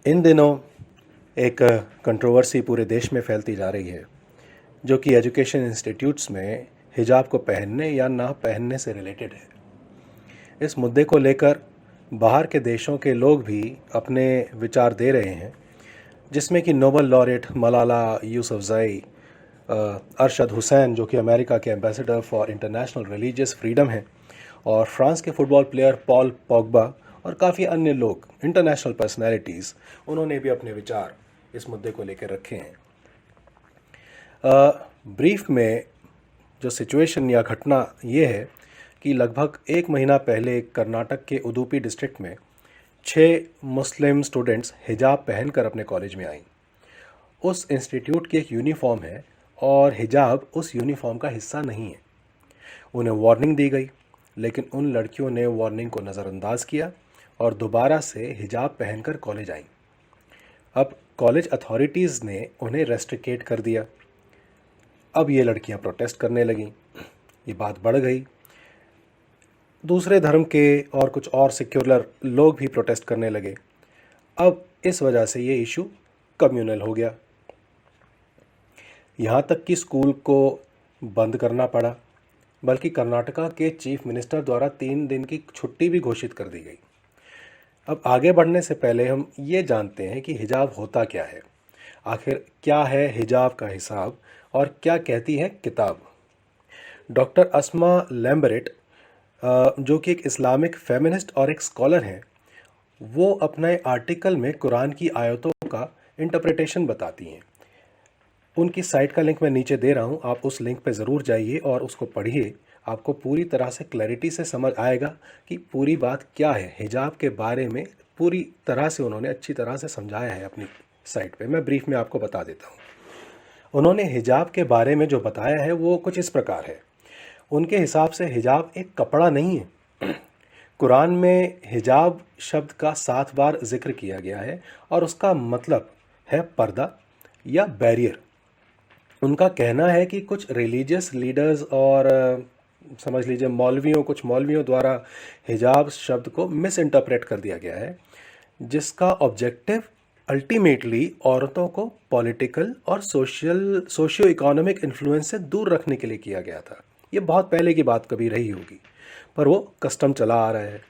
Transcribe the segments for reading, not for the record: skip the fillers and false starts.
इन दिनों एक कंट्रोवर्सी पूरे देश में फैलती जा रही है जो कि एजुकेशन इंस्टीट्यूट्स में हिजाब को पहनने या ना पहनने से रिलेटेड है। इस मुद्दे को लेकर बाहर के देशों के लोग भी अपने विचार दे रहे हैं, जिसमें कि नोबेल लॉरेट मलाला यूसुफजई, अरशद हुसैन जो कि अमेरिका के ambassador for international religious freedom हैं, और फ्रांस के फुटबॉल प्लेयर पॉल पोग्बा और काफ़ी अन्य लोग, इंटरनेशनल पर्सनैलिटीज़, उन्होंने भी अपने विचार इस मुद्दे को लेकर रखे हैं। ब्रीफ में जो सिचुएशन या घटना ये है कि लगभग एक महीना पहले कर्नाटक के उडुपी डिस्ट्रिक्ट में 6 मुस्लिम स्टूडेंट्स हिजाब पहनकर अपने कॉलेज में आईं। उस इंस्टीट्यूट की एक यूनिफॉर्म है और हिजाब उस यूनिफॉर्म का हिस्सा नहीं है। उन्हें वार्निंग दी गई, लेकिन उन लड़कियों ने वार्निंग को नज़रअंदाज किया और दोबारा से हिजाब पहनकर कॉलेज आईं। अब कॉलेज अथॉरिटीज़ ने उन्हें रेस्ट्रिकेट कर दिया। अब ये लड़कियां प्रोटेस्ट करने लगीं। ये बात बढ़ गई, दूसरे धर्म के और कुछ और सेक्युलर लोग भी प्रोटेस्ट करने लगे। अब इस वजह से ये इशू कम्युनल हो गया, यहाँ तक कि स्कूल को बंद करना पड़ा, बल्कि कर्नाटका के चीफ मिनिस्टर द्वारा 3 दिन की छुट्टी भी घोषित कर दी गई। अब आगे बढ़ने से पहले हम ये जानते हैं कि हिजाब होता क्या है, आखिर क्या है हिजाब का हिसाब और क्या कहती है किताब। डॉक्टर अस्मा लैम्बरेट, जो कि एक इस्लामिक फेमिनिस्ट और एक स्कॉलर हैं, वो अपने आर्टिकल में कुरान की आयतों का इंटरप्रिटेशन बताती हैं। उनकी साइट का लिंक मैं नीचे दे रहा हूँ, आप उस लिंक पे ज़रूर जाइए और उसको पढ़िए। आपको पूरी तरह से क्लैरिटी से समझ आएगा कि पूरी बात क्या है। हिजाब के बारे में पूरी तरह से उन्होंने अच्छी तरह से समझाया है अपनी साइट पे। मैं ब्रीफ में आपको बता देता हूँ। उन्होंने हिजाब के बारे में जो बताया है वो कुछ इस प्रकार है। उनके हिसाब से हिजाब एक कपड़ा नहीं है। कुरान में हिजाब शब्द का 7 बार जिक्र किया गया है और उसका मतलब है पर्दा या बैरियर। उनका कहना है कि कुछ रिलीजियस लीडर्स और समझ लीजिए कुछ मौलवियों द्वारा हिजाब शब्द को मिस इंटरप्रेट कर दिया गया है, जिसका ऑब्जेक्टिव अल्टीमेटली औरतों को पॉलिटिकल और सोशियो इकोनॉमिक इन्फ्लुएंस से दूर रखने के लिए किया गया था। ये बहुत पहले की बात कभी रही होगी, पर वो कस्टम चला आ रहा है।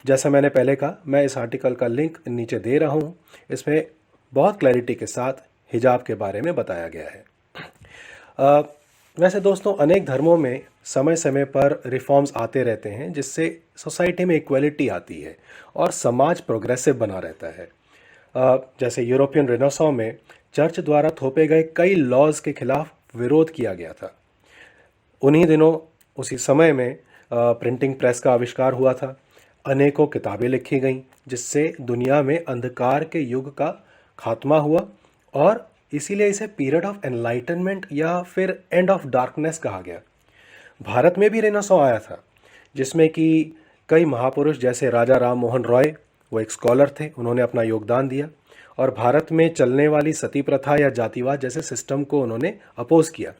जैसा मैंने पहले कहा, मैं इस आर्टिकल का लिंक नीचे दे रहा हूँ। इसमें बहुत क्लैरिटी के साथ हिजाब के बारे में बताया गया है। वैसे दोस्तों, अनेक धर्मों में समय समय पर रिफॉर्म्स आते रहते हैं, जिससे सोसाइटी में इक्वलिटी आती है और समाज प्रोग्रेसिव बना रहता है। जैसे यूरोपियन रेनेसां में चर्च द्वारा थोपे गए कई लॉज के खिलाफ विरोध किया गया था। उन्हीं दिनों उसी समय में प्रिंटिंग प्रेस का आविष्कार हुआ था। अनेकों किताबें लिखी गईं, जिससे दुनिया में अंधकार के युग का खात्मा हुआ और इसीलिए इसे पीरियड ऑफ एनलाइटनमेंट या फिर एंड ऑफ डार्कनेस कहा गया। भारत में भी रेनेसां आया था, जिसमें कि कई महापुरुष जैसे राजा राम मोहन रॉय, वो एक स्कॉलर थे, उन्होंने अपना योगदान दिया और भारत में चलने वाली सती प्रथा या जातिवाद जैसे सिस्टम को उन्होंने अपोज किया।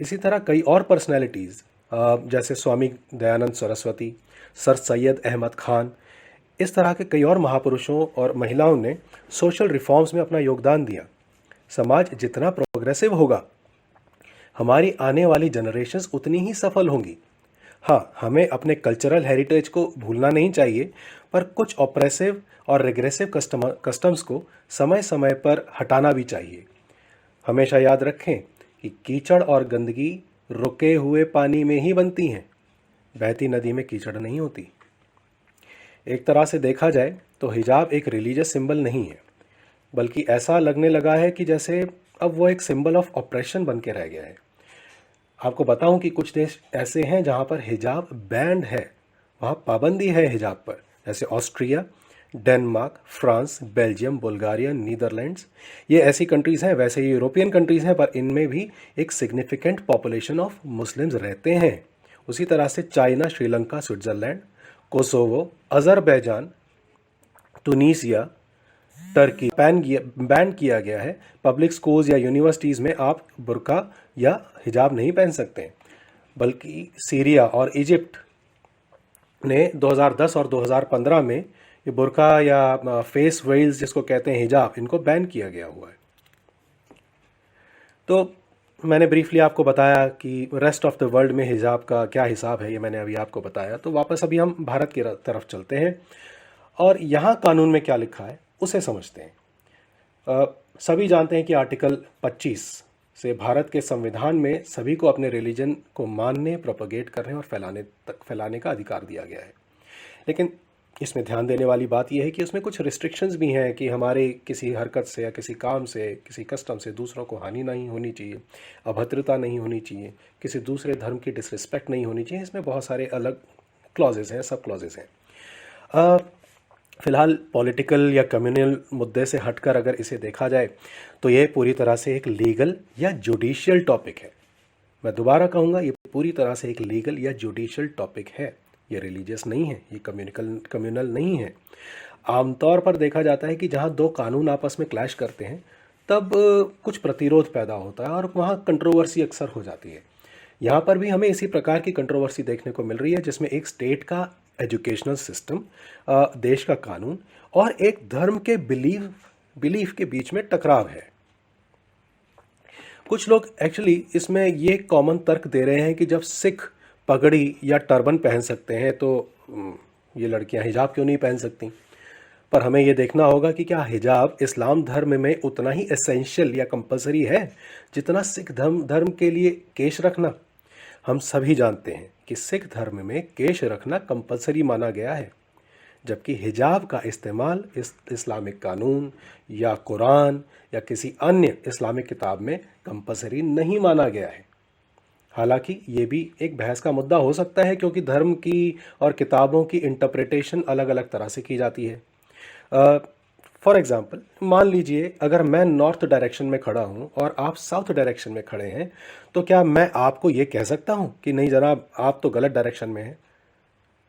इसी तरह कई और पर्सनैलिटीज़ जैसे स्वामी दयानंद सरस्वती, सर सैयद अहमद खान, इस तरह के कई और महापुरुषों और महिलाओं ने सोशल रिफॉर्म्स में अपना योगदान दिया। समाज जितना प्रोग्रेसिव होगा, हमारी आने वाली जनरेशन्स उतनी ही सफल होंगी। हाँ, हमें अपने कल्चरल हेरिटेज को भूलना नहीं चाहिए, पर कुछ ऑप्रेसिव और रेग्रेसिव कस्टम्स को समय समय पर हटाना भी चाहिए। हमेशा याद रखें कि कीचड़ और गंदगी रुके हुए पानी में ही बनती हैं, बहती नदी में कीचड़ नहीं होती। एक तरह से देखा जाए तो हिजाब एक रिलीजियस सिंबल नहीं है, बल्कि ऐसा लगने लगा है कि जैसे अब वो एक सिंबल ऑफ ऑपरेशन बन के रह गया है। आपको बताऊं कि कुछ देश ऐसे हैं जहां पर हिजाब बैंड है, वहां पाबंदी है हिजाब पर, जैसे Austria, Denmark, France, Belgium, Bulgaria, Netherlands. ये ऐसी कंट्रीज़ हैं, वैसे ये यूरोपियन कंट्रीज़ हैं, पर इनमें भी एक सिग्निफिकेंट पॉपुलेशन ऑफ मुस्लिम्स रहते हैं। उसी तरह से China, Sri Lanka, Switzerland, Kosovo, Azerbaijan, Tunisia, Turkey ban किया गया है। पब्लिक स्कूल्स या यूनिवर्सिटीज़ में आप बुर्का या हिजाब नहीं पहन सकते। बल्कि सीरिया और इजिप्ट ने 2010 और 2015 में ये बुर्का या फेस वेल्स जिसको कहते हैं हिजाब, इनको बैन किया गया हुआ है। तो मैंने ब्रीफली आपको बताया कि रेस्ट ऑफ द वर्ल्ड में हिजाब का क्या हिसाब है, ये मैंने अभी आपको बताया। तो वापस अभी हम भारत की तरफ चलते हैं और यहाँ कानून में क्या लिखा है उसे समझते हैं। सभी जानते हैं कि आर्टिकल 25 से भारत के संविधान में सभी को अपने रिलीजन को मानने, प्रोपगेट करने और फैलाने का अधिकार दिया गया है। लेकिन इसमें ध्यान देने वाली बात यह है कि उसमें कुछ रिस्ट्रिक्शंस भी हैं कि हमारे किसी हरकत से या किसी काम से, किसी कस्टम से दूसरों को हानि नहीं होनी चाहिए, अभद्रता नहीं होनी चाहिए, किसी दूसरे धर्म की डिसरिस्पेक्ट नहीं होनी चाहिए। इसमें बहुत सारे अलग क्लॉजेज़ हैं, सब क्लॉजेज़ हैं। फ़िलहाल पॉलिटिकल या कम्युनल मुद्दे से हटकर अगर इसे देखा जाए तो ये पूरी तरह से एक लीगल या जुडिशियल टॉपिक है। मैं दोबारा कहूँगा, ये पूरी तरह से एक लीगल या जुडिशियल टॉपिक है। ये रिलीजियस नहीं है, ये कम्युनल नहीं है। आमतौर पर देखा जाता है कि जहाँ दो कानून आपस में क्लैश करते हैं तब कुछ प्रतिरोध पैदा होता है और वहाँ कंट्रोवर्सी अक्सर हो जाती है। यहाँ पर भी हमें इसी प्रकार की कंट्रोवर्सी देखने को मिल रही है, जिसमें एक स्टेट का एजुकेशनल सिस्टम, देश का कानून और एक धर्म के बिलीफ के बीच में टकराव है। कुछ लोग एक्चुअली इसमें ये कॉमन तर्क दे रहे हैं कि जब सिख पगड़ी या टर्बन पहन सकते हैं तो ये लड़कियां हिजाब क्यों नहीं पहन सकती। पर हमें ये देखना होगा कि क्या हिजाब इस्लाम धर्म में उतना ही एसेंशियल या कंपलसरी है जितना सिख धर्म के लिए केश रखना। हम सभी जानते हैं कि सिख धर्म में केश रखना कंपलसरी माना गया है, जबकि हिजाब का इस्तेमाल इस्लामिक कानून या कुरान या किसी अन्य इस्लामिक किताब में कंपलसरी नहीं माना गया है। हालांकि ये भी एक बहस का मुद्दा हो सकता है, क्योंकि धर्म की और किताबों की इंटरप्रिटेशन अलग अलग तरह से की जाती है। फॉर एग्ज़ाम्पल, मान लीजिए अगर मैं नॉर्थ डायरेक्शन में खड़ा हूँ और आप साउथ डायरेक्शन में खड़े हैं, तो क्या मैं आपको ये कह सकता हूँ कि नहीं जनाब आप तो गलत डायरेक्शन में हैं?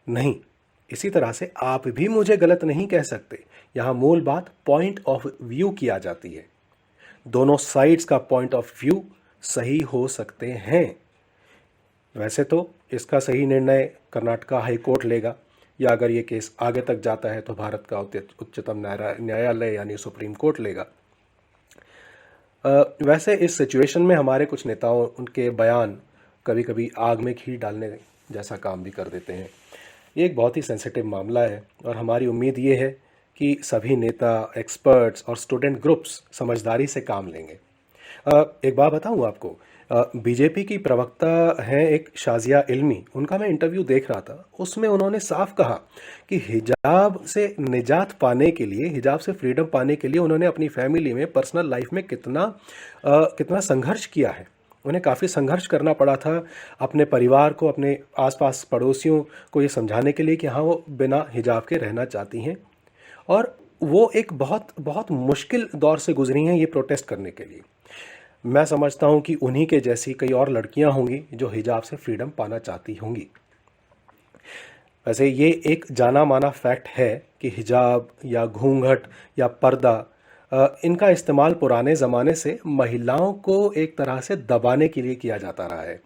नहीं। इसी तरह से आप भी मुझे गलत नहीं कह सकते। यहाँ मूल बात पॉइंट ऑफ व्यू की आ जाती है। दोनों साइड्स का पॉइंट ऑफ व्यू सही हो सकते हैं। वैसे तो इसका सही निर्णय कर्नाटका हाई कोर्ट लेगा, या अगर ये केस आगे तक जाता है तो भारत का उच्चतम न्यायालय यानी सुप्रीम कोर्ट लेगा। वैसे इस सिचुएशन में हमारे कुछ नेताओं, उनके बयान कभी कभी आग में घी डालने जैसा काम भी कर देते हैं। ये एक बहुत ही सेंसिटिव मामला है और हमारी उम्मीद ये है कि सभी नेता, एक्सपर्ट्स और स्टूडेंट ग्रुप्स समझदारी से काम लेंगे। एक बात बताऊँ आपको, बीजेपी की प्रवक्ता हैं एक शाजिया इल्मी, उनका मैं इंटरव्यू देख रहा था। उसमें उन्होंने साफ कहा कि हिजाब से निजात पाने के लिए, हिजाब से फ्रीडम पाने के लिए उन्होंने अपनी फैमिली में, पर्सनल लाइफ में कितना संघर्ष किया है। उन्हें काफ़ी संघर्ष करना पड़ा था अपने परिवार को, अपने आसपास पड़ोसियों को ये समझाने के लिए कि हाँ वो बिना हिजाब के रहना चाहती हैं, और वो एक बहुत बहुत मुश्किल दौर से गुजरी हैं ये प्रोटेस्ट करने के लिए। मैं समझता हूँ कि उन्हीं के जैसी कई और लड़कियाँ होंगी जो हिजाब से फ्रीडम पाना चाहती होंगी। वैसे ये एक जाना माना फैक्ट है कि हिजाब या घूंघट या पर्दा, इनका इस्तेमाल पुराने ज़माने से महिलाओं को एक तरह से दबाने के लिए किया जाता रहा है।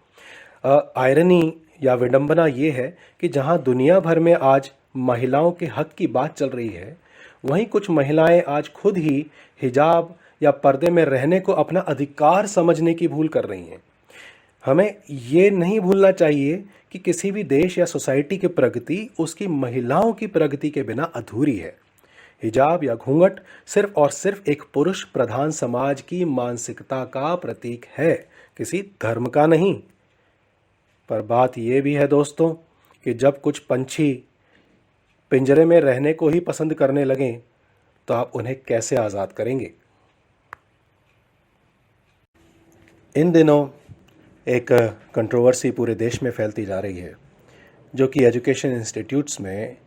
आयरनी या विडंबना ये है कि जहाँ दुनिया भर में आज महिलाओं के हक की बात चल रही है, वहीं कुछ महिलाएं आज खुद ही हिजाब या पर्दे में रहने को अपना अधिकार समझने की भूल कर रही हैं। हमें ये नहीं भूलना चाहिए कि किसी भी देश या सोसाइटी की प्रगति उसकी महिलाओं की प्रगति के बिना अधूरी है। हिजाब या घूंघट सिर्फ और सिर्फ एक पुरुष प्रधान समाज की मानसिकता का प्रतीक है, किसी धर्म का नहीं। पर बात यह भी है दोस्तों कि जब कुछ पंछी पिंजरे में रहने को ही पसंद करने लगें तो आप उन्हें कैसे आज़ाद करेंगे। इन दिनों एक कंट्रोवर्सी पूरे देश में फैलती जा रही है, जो कि एजुकेशन इंस्टीट्यूट्स में